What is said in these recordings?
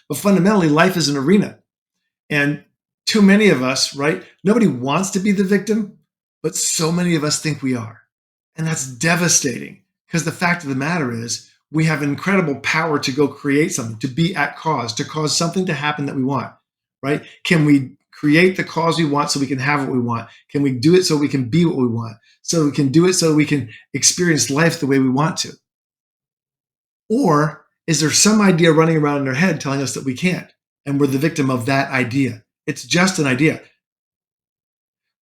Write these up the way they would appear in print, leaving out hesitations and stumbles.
But fundamentally, life is an arena. And too many of us, right? Nobody wants to be the victim, but so many of us think we are. And that's devastating because the fact of the matter is we have incredible power to go create something, to be at cause, to cause something to happen that we want, right? Can we create the cause we want so we can have what we want? Can we do it so we can be what we want? So we can do it so we can experience life the way we want to? Or is there some idea running around in our head telling us that we can't? And we're the victim of that idea. It's just an idea.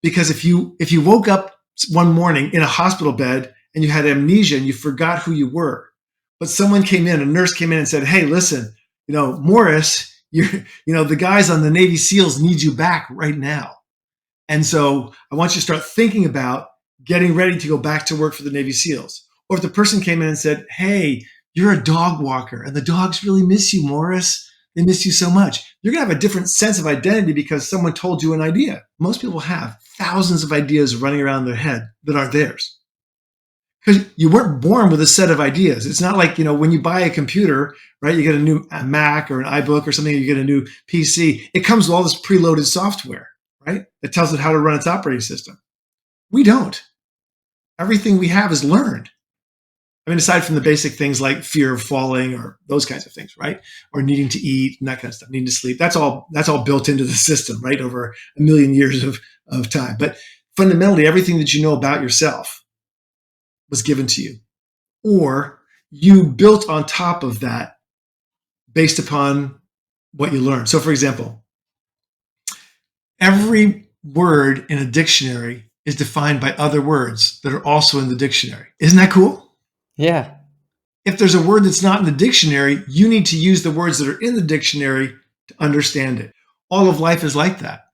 Because if you woke up one morning in a hospital bed and you had amnesia and you forgot who you were, but someone came in, a nurse came in and said, "Hey, listen, Morris, the guys on the Navy SEALs need you back right now. And so I want you to start thinking about getting ready to go back to work for the Navy SEALs." Or if the person came in and said, "Hey, you're a dog walker and the dogs really miss you, Morris. They miss you so much." You're going to have a different sense of identity because someone told you an idea. Most people have thousands of ideas running around in their head that aren't theirs. Because you weren't born with a set of ideas. It's not like, when you buy a computer, right? You get a new Mac or an iBook or something, you get a new PC. It comes with all this preloaded software, right? That tells it how to run its operating system. We don't. Everything we have is learned. I mean, aside from the basic things like fear of falling or those kinds of things, right? Or needing to eat and that kind of stuff, needing to sleep. That's all built into the system, right? Over a million years of time. But fundamentally, everything that you know about yourself was given to you. Or you built on top of that based upon what you learned. So for example, every word in a dictionary is defined by other words that are also in the dictionary. Isn't that cool? Yeah. If there's a word that's not in the dictionary, you need to use the words that are in the dictionary to understand it. All of life is like that.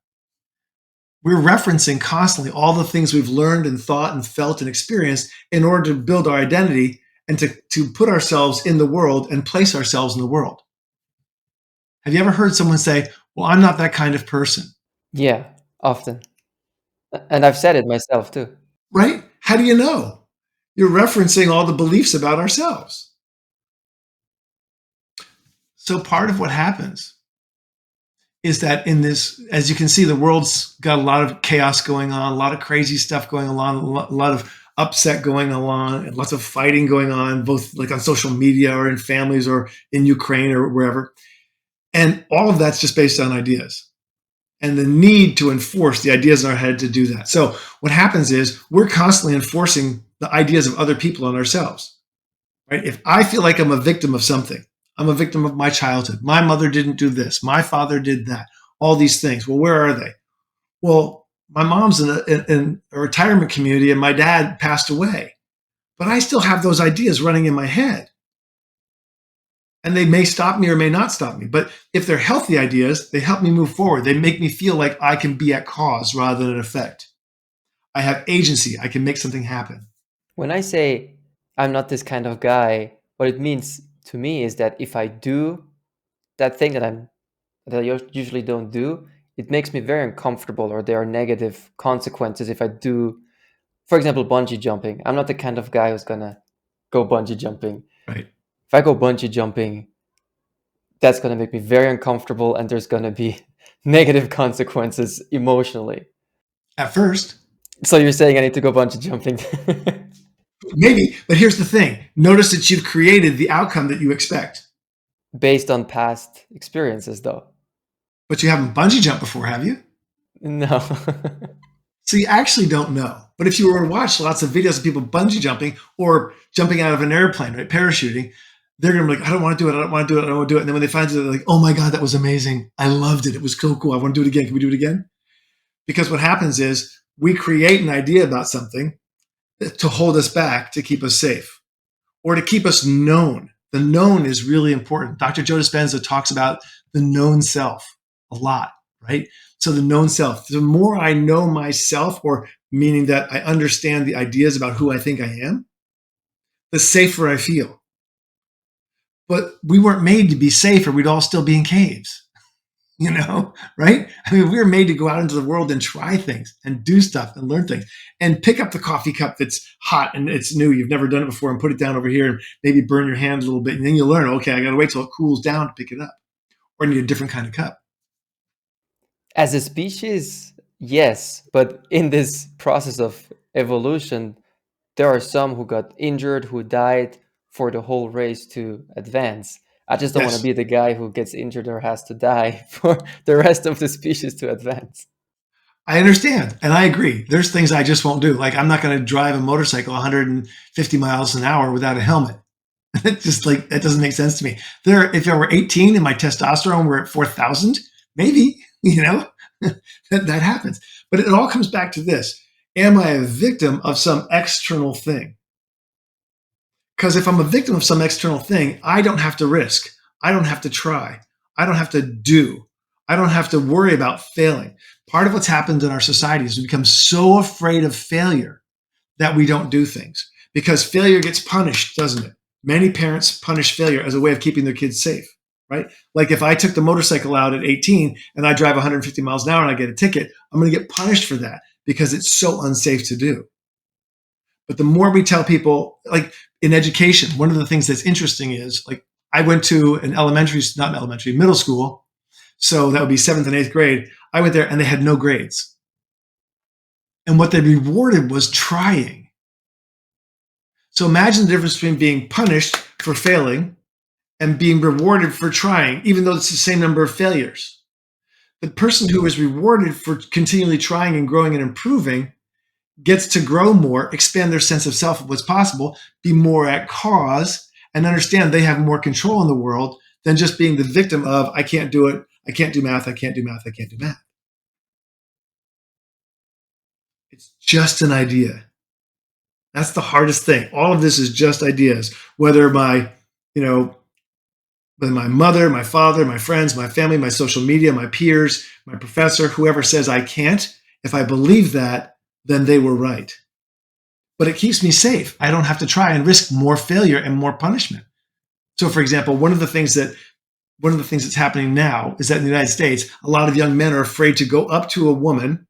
We're referencing constantly all the things we've learned and thought and felt and experienced in order to build our identity and to put ourselves in the world and place ourselves in the world. Have you ever heard someone say, "Well, I'm not that kind of person"? Yeah, often. And I've said it myself too. Right? How do you know? You're referencing all the beliefs about ourselves. So part of what happens is that in this, as you can see, the world's got a lot of chaos going on, a lot of crazy stuff going on, a lot of upset going on, and lots of fighting going on, both like on social media or in families or in Ukraine or wherever. And all of that's just based on ideas and the need to enforce the ideas in our head to do that. So what happens is we're constantly enforcing the ideas of other people on ourselves, right? If I feel like I'm a victim of something, I'm a victim of my childhood. My mother didn't do this. My father did that. All these things. Well, where are they? Well, my mom's in a retirement community and my dad passed away. But I still have those ideas running in my head. And they may stop me or may not stop me. But if they're healthy ideas, they help me move forward. They make me feel like I can be at cause rather than effect. I have agency. I can make something happen. When I say I'm not this kind of guy, what it means to me is that if I do that thing that I usually don't do, it makes me very uncomfortable, or there are negative consequences if I do, for example, bungee jumping. I'm not the kind of guy who's gonna go bungee jumping. Right. If I go bungee jumping, that's gonna make me very uncomfortable, and there's gonna be negative consequences emotionally. At first. So you're saying I need to go bungee jumping? Maybe, but here's the thing. Notice that you've created the outcome that you expect. Based on past experiences, though. But you haven't bungee jumped before, have you? No. So you actually don't know. But if you were to watch lots of videos of people bungee jumping or jumping out of an airplane, right, parachuting, they're going to be like, "I don't want to do it. I don't want to do it. I don't want to do it." And then when they find it, they're like, "Oh my God, that was amazing. I loved it. It was so cool. I want to do it again. Can we do it again?" Because what happens is we create an idea about something to hold us back, to keep us safe, or to keep us known. The known is really important. Dr. Joe Dispenza talks about the known self a lot, right? So the known self, the more I know myself, or meaning that I understand the ideas about who I think I am, the safer I feel. But we weren't made to be safe or we'd all still be in caves, right? I mean, we were made to go out into the world and try things and do stuff and learn things and pick up the coffee cup that's hot and it's new. You've never done it before, and put it down over here and maybe burn your hand a little bit. And then you learn, okay, I got to wait till it cools down to pick it up. or need a different kind of cup. As a species, yes, but in this process of evolution, there are some who got injured, who died for the whole race to advance. I just don't want to Yes, be the guy who gets injured or has to die for the rest of the species to advance. I understand, and I agree. There's things I just won't do. Like I'm not going to drive a motorcycle 150 miles an hour without a helmet. It's just like that doesn't make sense to me. There, if I were 18 and my testosterone were at 4,000, maybe that happens. But it all comes back to this: am I a victim of some external thing? Because if I'm a victim of some external thing, I don't have to risk. I don't have to try. I don't have to do. I don't have to worry about failing. Part of what's happened in our society is we become so afraid of failure that we don't do things because failure gets punished, doesn't it? Many parents punish failure as a way of keeping their kids safe, right? Like if I took the motorcycle out at 18 and I drive 150 miles an hour and I get a ticket, I'm going to get punished for that because it's so unsafe to do. But the more we tell people, like in education, one of the things that's interesting is like I went to an middle school. So that would be seventh and eighth grade. I went there and they had no grades. And what they rewarded was trying. So imagine the difference between being punished for failing and being rewarded for trying, even though it's the same number of failures. The person who is rewarded for continually trying and growing and improving gets to grow more, expand their sense of self of what's possible, be more at cause, and understand they have more control in the world than just being the victim of, I can't do it, I can't do math, I can't do math, I can't do math. It's just an idea. That's the hardest thing. All of this is just ideas. Whether my mother, my father, my friends, my family, my social media, my peers, my professor, whoever says I can't, if I believe that, then they were right. But it keeps me safe. I don't have to try and risk more failure and more punishment. So, for example, one of the things that's happening now is that in the United States, a lot of young men are afraid to go up to a woman,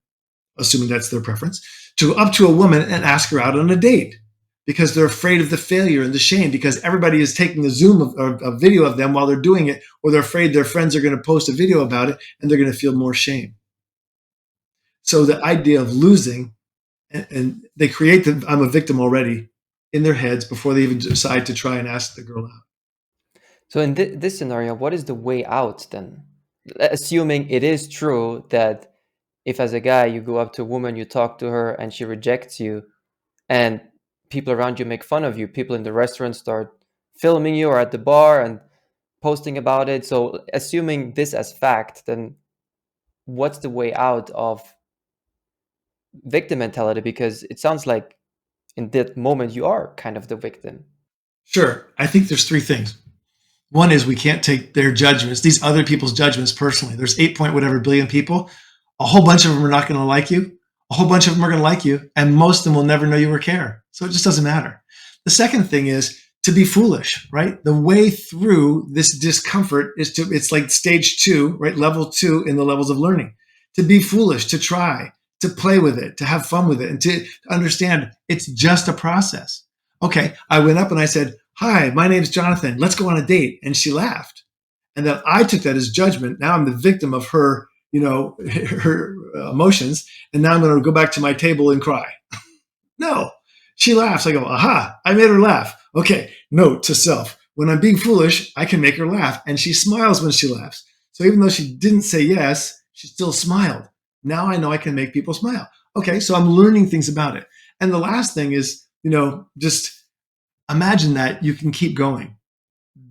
assuming that's their preference, to go up to a woman and ask her out on a date because they're afraid of the failure and the shame because everybody is taking a Zoom of a video of them while they're doing it, or they're afraid their friends are going to post a video about it and they're going to feel more shame. So the idea of losing, and they create the I'm a victim already in their heads before they even decide to try and ask the girl out. So in this scenario, what is the way out then? Assuming it is true that if as a guy you go up to a woman, you talk to her and she rejects you, and people around you make fun of you, people in the restaurant start filming you or at the bar and posting about it. So assuming this as fact, then what's the way out of victim mentality? Because it sounds like in that moment you are kind of the victim. Sure. I think there's three things. One is we can't take their judgments, these other people's judgments personally. There's 8 point whatever billion people. A whole bunch of them are not going to like you. A whole bunch of them are going to like you. And most of them will never know you or care. So it just doesn't matter. The second thing is to be foolish, right? The way through this discomfort it's like stage 2, right? Level 2 in the levels of learning. To be foolish, to try, to play with it, to have fun with it, and to understand it's just a process. Okay, I went up and I said, hi, my name's Jonathan. Let's go on a date. And she laughed. And then I took that as judgment. Now I'm the victim of her, her emotions. And now I'm going to go back to my table and cry. No, she laughs. I go, aha, I made her laugh. Okay, note to self. When I'm being foolish, I can make her laugh. And she smiles when she laughs. So even though she didn't say yes, she still smiled. Now I know I can make people smile. Okay, so I'm learning things about it. And the last thing is, just imagine that you can keep going.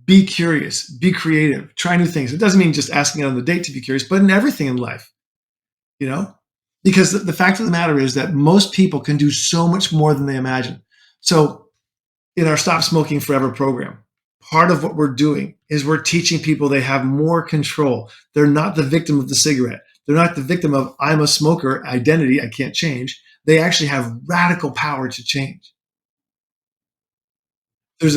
Be curious, be creative, try new things. It doesn't mean just asking out on the date to be curious, but in everything in life, because the fact of the matter is that most people can do so much more than they imagine. So in our Stop Smoking Forever program, part of what we're doing is we're teaching people they have more control. They're not the victim of the cigarette. They're not the victim of I'm a smoker identity I can't change. They actually have radical power to change. There's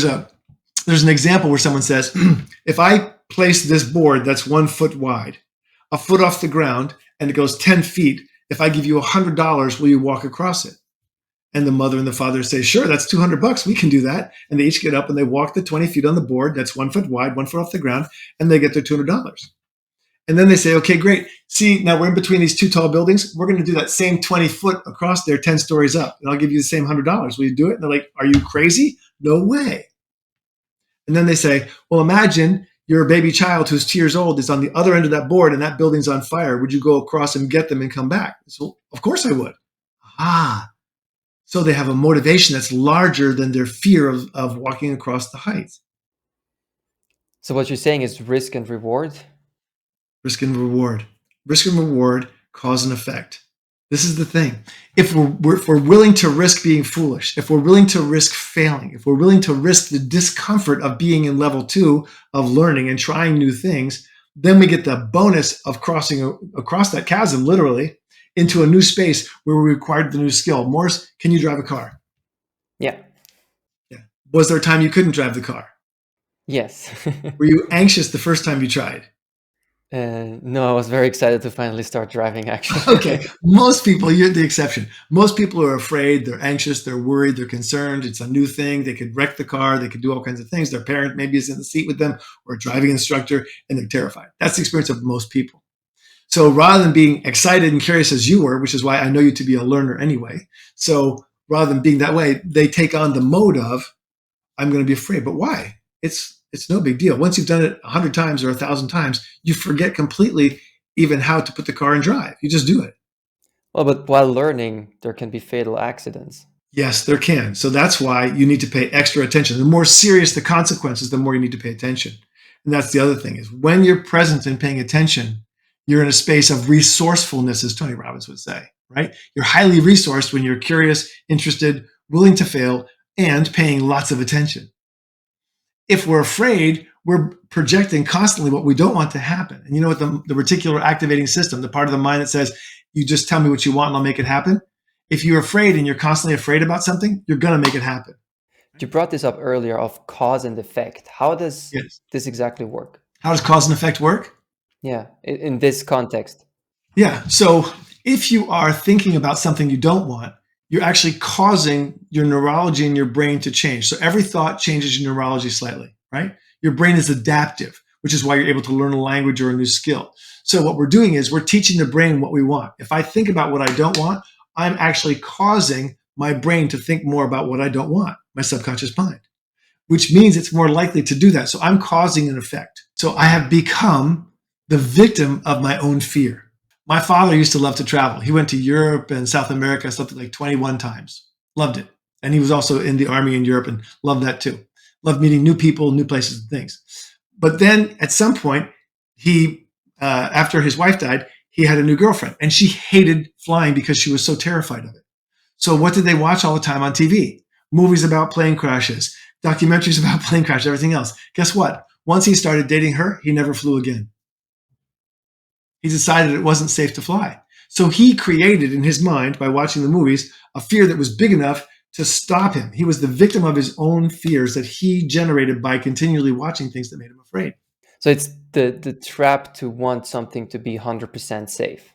an example where someone says, if I place this board that's 1 foot wide, a foot off the ground, and it goes 10 feet, if I give you $100, will you walk across it? And the mother and the father say, sure, that's $200. We can do that. And they each get up and they walk the 20 feet on the board. That's 1 foot wide, 1 foot off the ground. And they get their $200. And then they say, okay, great. See, now we're in between these two tall buildings. We're going to do that same 20 foot across there, 10 stories up. And I'll give you the same $100. Will you do it? And they're like, are you crazy? No way. And then they say, well, imagine your baby child who's 2 years old is on the other end of that board and that building's on fire. Would you go across and get them and come back? So, of course I would. Ah, so they have a motivation that's larger than their fear of walking across the heights. So what you're saying is risk and reward? Risk and reward. Risk and reward, cause and effect. This is the thing. If we're willing to risk being foolish, if we're willing to risk failing, if we're willing to risk the discomfort of being in level 2 of learning and trying new things, then we get the bonus of crossing across that chasm, literally, into a new space where we required the new skill. Morris, can you drive a car? Yeah. Yeah. Was there a time you couldn't drive the car? Yes. Were you anxious the first time you tried? No, I was very excited to finally start driving, actually. Okay. Most people, you're the exception. Most people are afraid, they're anxious, they're worried, they're concerned. It's a new thing. They could wreck the car. They could do all kinds of things. Their parent maybe is in the seat with them or a driving instructor, and they're terrified. That's the experience of most people. So rather than being excited and curious as you were, which is why I know you to be a learner anyway. So rather than being that way, they take on the mode of, I'm going to be afraid. But why? It's no big deal. Once you've done it 100 times or 1,000 times, you forget completely even how to put the car in drive. You just do it. Well, but while learning, there can be fatal accidents. Yes, there can. So that's why you need to pay extra attention. The more serious the consequences, the more you need to pay attention. And that's the other thing is when you're present and paying attention, you're in a space of resourcefulness, as Tony Robbins would say, right? You're highly resourced when you're curious, interested, willing to fail, and paying lots of attention. If we're afraid, we're projecting constantly what we don't want to happen. And you know what the reticular activating system, the part of the mind that says, you just tell me what you want and I'll make it happen. If you're afraid and you're constantly afraid about something, you're going to make it happen. You brought this up earlier of cause and effect. How does this exactly work? How does cause and effect work? Yeah, in this context. Yeah. So if you are thinking about something you don't want, you're actually causing your neurology in your brain to change. So every thought changes your neurology slightly, right? Your brain is adaptive, which is why you're able to learn a language or a new skill. So what we're doing is we're teaching the brain what we want. If I think about what I don't want, I'm actually causing my brain to think more about what I don't want, my subconscious mind, which means it's more likely to do that. So I'm causing an effect. So I have become the victim of my own fear. My father used to love to travel. He went to Europe and South America something like 21 times. Loved it. And he was also in the army in Europe and loved that too. Loved meeting new people, new places and things. But then at some point, after his wife died, he had a new girlfriend and she hated flying because she was so terrified of it. So what did they watch all the time on TV? Movies about plane crashes, documentaries about plane crashes, everything else. Guess what? Once he started dating her, he never flew again. He decided it wasn't safe to fly. So he created in his mind, by watching the movies, a fear that was big enough to stop him. He was the victim of his own fears that he generated by continually watching things that made him afraid. So it's the trap to want something to be 100% safe.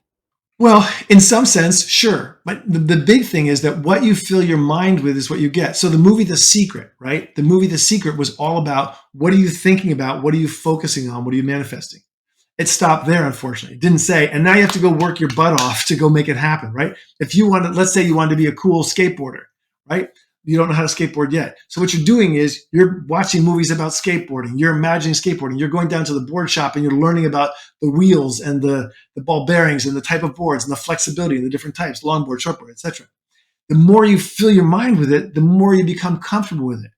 Well, in some sense, sure. But the big thing is that what you fill your mind with is what you get. So the movie The Secret, right? The movie The Secret was all about what are you thinking about? What are you focusing on? What are you manifesting? It stopped there, unfortunately. It didn't say, and now you have to go work your butt off to go make it happen, right? If you want to, let's say you want to be a cool skateboarder, right? You don't know how to skateboard yet. So what you're doing is you're watching movies about skateboarding. You're imagining skateboarding. You're going down to the board shop and you're learning about the wheels and the ball bearings and the type of boards and the flexibility and the different types, longboard, shortboard, etc. The more you fill your mind with it, the more you become comfortable with it.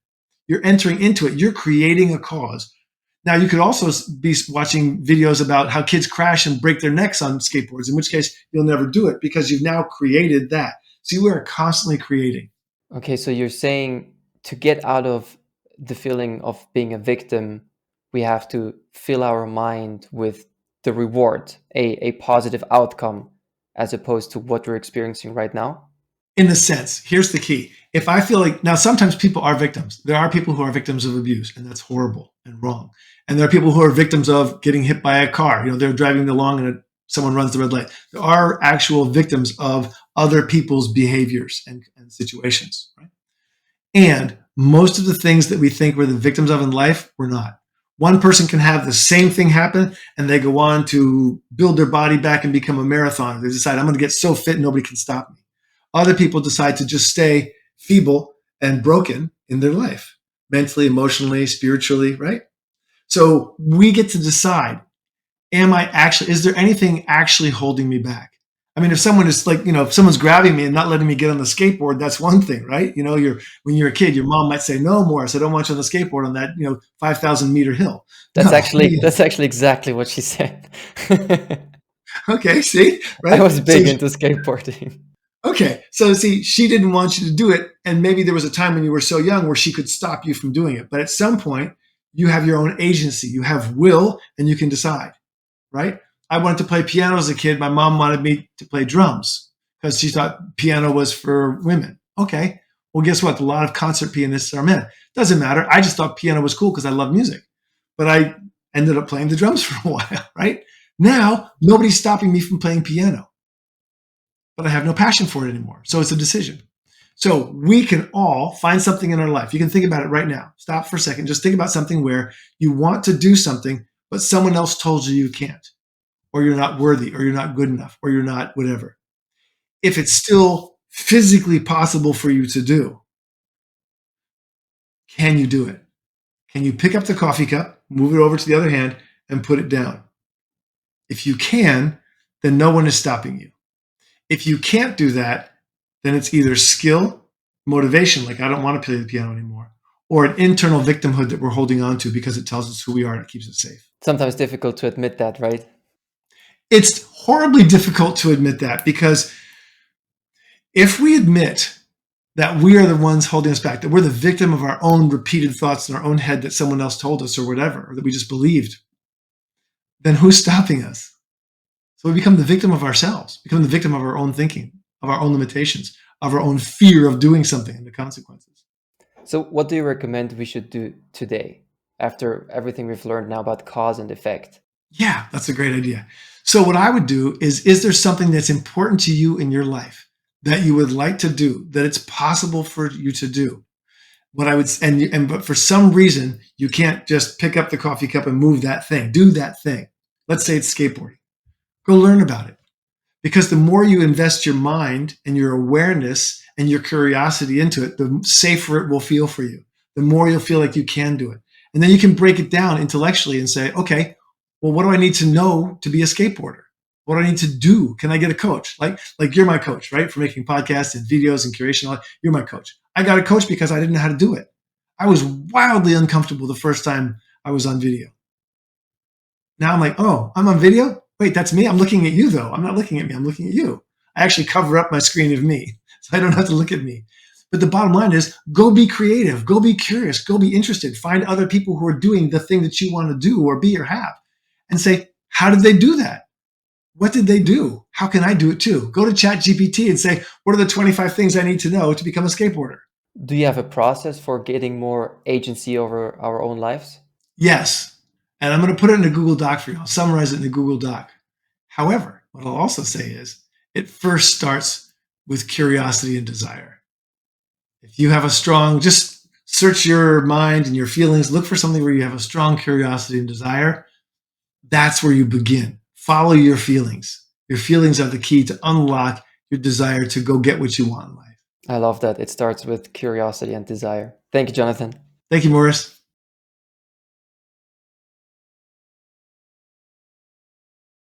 You're entering into it. You're creating a cause. Now, you could also be watching videos about how kids crash and break their necks on skateboards, in which case you'll never do it because you've now created that. So you are constantly creating. Okay, so you're saying to get out of the feeling of being a victim, we have to fill our mind with the reward, a positive outcome, as opposed to what we're experiencing right now? In a sense, here's the key. If I feel like, now sometimes people are victims. There are people who are victims of abuse, and that's horrible and wrong. And there are people who are victims of getting hit by a car. You know, they're driving along and someone runs the red light. There are actual victims of other people's behaviors and situations, right? And most of the things that we think we're the victims of in life, we're not. One person can have the same thing happen and they go on to build their body back and become a marathoner. They decide, I'm going to get so fit, nobody can stop me. Other people decide to just stay feeble and broken in their life, mentally, emotionally, spiritually, right? So we get to decide, is there anything actually holding me back? I mean, if someone is like, if someone's grabbing me and not letting me get on the skateboard, that's one thing, right? When you're a kid, your mom might say, no, Morris, I don't want you on the skateboard on that, 5,000 meter hill. That's No. actually exactly what she said. Okay, see, I right? was big into skateboarding. Okay, so see, she didn't want you to do it. And maybe there was a time when you were so young where she could stop you from doing it. But at some point, you have your own agency, you have will, and you can decide, right? I wanted to play piano as a kid. My mom wanted me to play drums because she thought piano was for women. Okay, well, guess what? A lot of concert pianists are men. Doesn't matter. I just thought piano was cool because I love music. But I ended up playing the drums for a while, right? Now, nobody's stopping me from playing piano, but I have no passion for it anymore. So it's a decision. So we can all find something in our life. You can think about it right now. Stop for a second. Just think about something where you want to do something, but someone else told you can't, or you're not worthy, or you're not good enough, or you're not whatever. If it's still physically possible for you to do, can you do it? Can you pick up the coffee cup, move it over to the other hand, and put it down? If you can, then no one is stopping you. If you can't do that, then it's either skill, motivation, like I don't want to play the piano anymore, or an internal victimhood that we're holding on to because it tells us who we are and it keeps us safe. Sometimes difficult to admit that, right? It's horribly difficult to admit that because if we admit that we are the ones holding us back, that we're the victim of our own repeated thoughts in our own head that someone else told us or whatever, or that we just believed, then who's stopping us? So we become the victim of ourselves, become the victim of our own thinking, of our own limitations, of our own fear of doing something and the consequences. So what do you recommend we should do today after everything we've learned now about cause and effect? Yeah, that's a great idea. So what I would do is there something that's important to you in your life that you would like to do, that it's possible for you to do? What I would, but for some reason, you can't just pick up the coffee cup and move that thing, do that thing. Let's say it's skateboarding. Go learn about it. Because the more you invest your mind and your awareness and your curiosity into it, the safer it will feel for you. The more you'll feel like you can do it. And then you can break it down intellectually and say, okay, well, what do I need to know to be a skateboarder? What do I need to do? Can I get a coach? Like you're my coach, right? For making podcasts and videos and curation. You're my coach. I got a coach because I didn't know how to do it. I was wildly uncomfortable the first time I was on video. Now I'm like, oh, I'm on video? Wait, that's me? I'm looking at you, though. I'm not looking at me. I'm looking at you. I actually cover up my screen of me, so I don't have to look at me. But the bottom line is go be creative, go be curious, go be interested. Find other people who are doing the thing that you want to do or be or have and say, how did they do that? What did they do? How can I do it too? Go to ChatGPT and say, what are the 25 things I need to know to become a skateboarder? Do you have a process for getting more agency over our own lives? Yes. And I'm going to put it in a Google Doc for you. I'll summarize it in a Google Doc. However, what I'll also say is it first starts with curiosity and desire. If you have just search your mind and your feelings, look for something where you have a strong curiosity and desire. That's where you begin. Follow your feelings. Your feelings are the key to unlock your desire to go get what you want in life. I love that. It starts with curiosity and desire. Thank you, Jonathan. Thank you, Morris.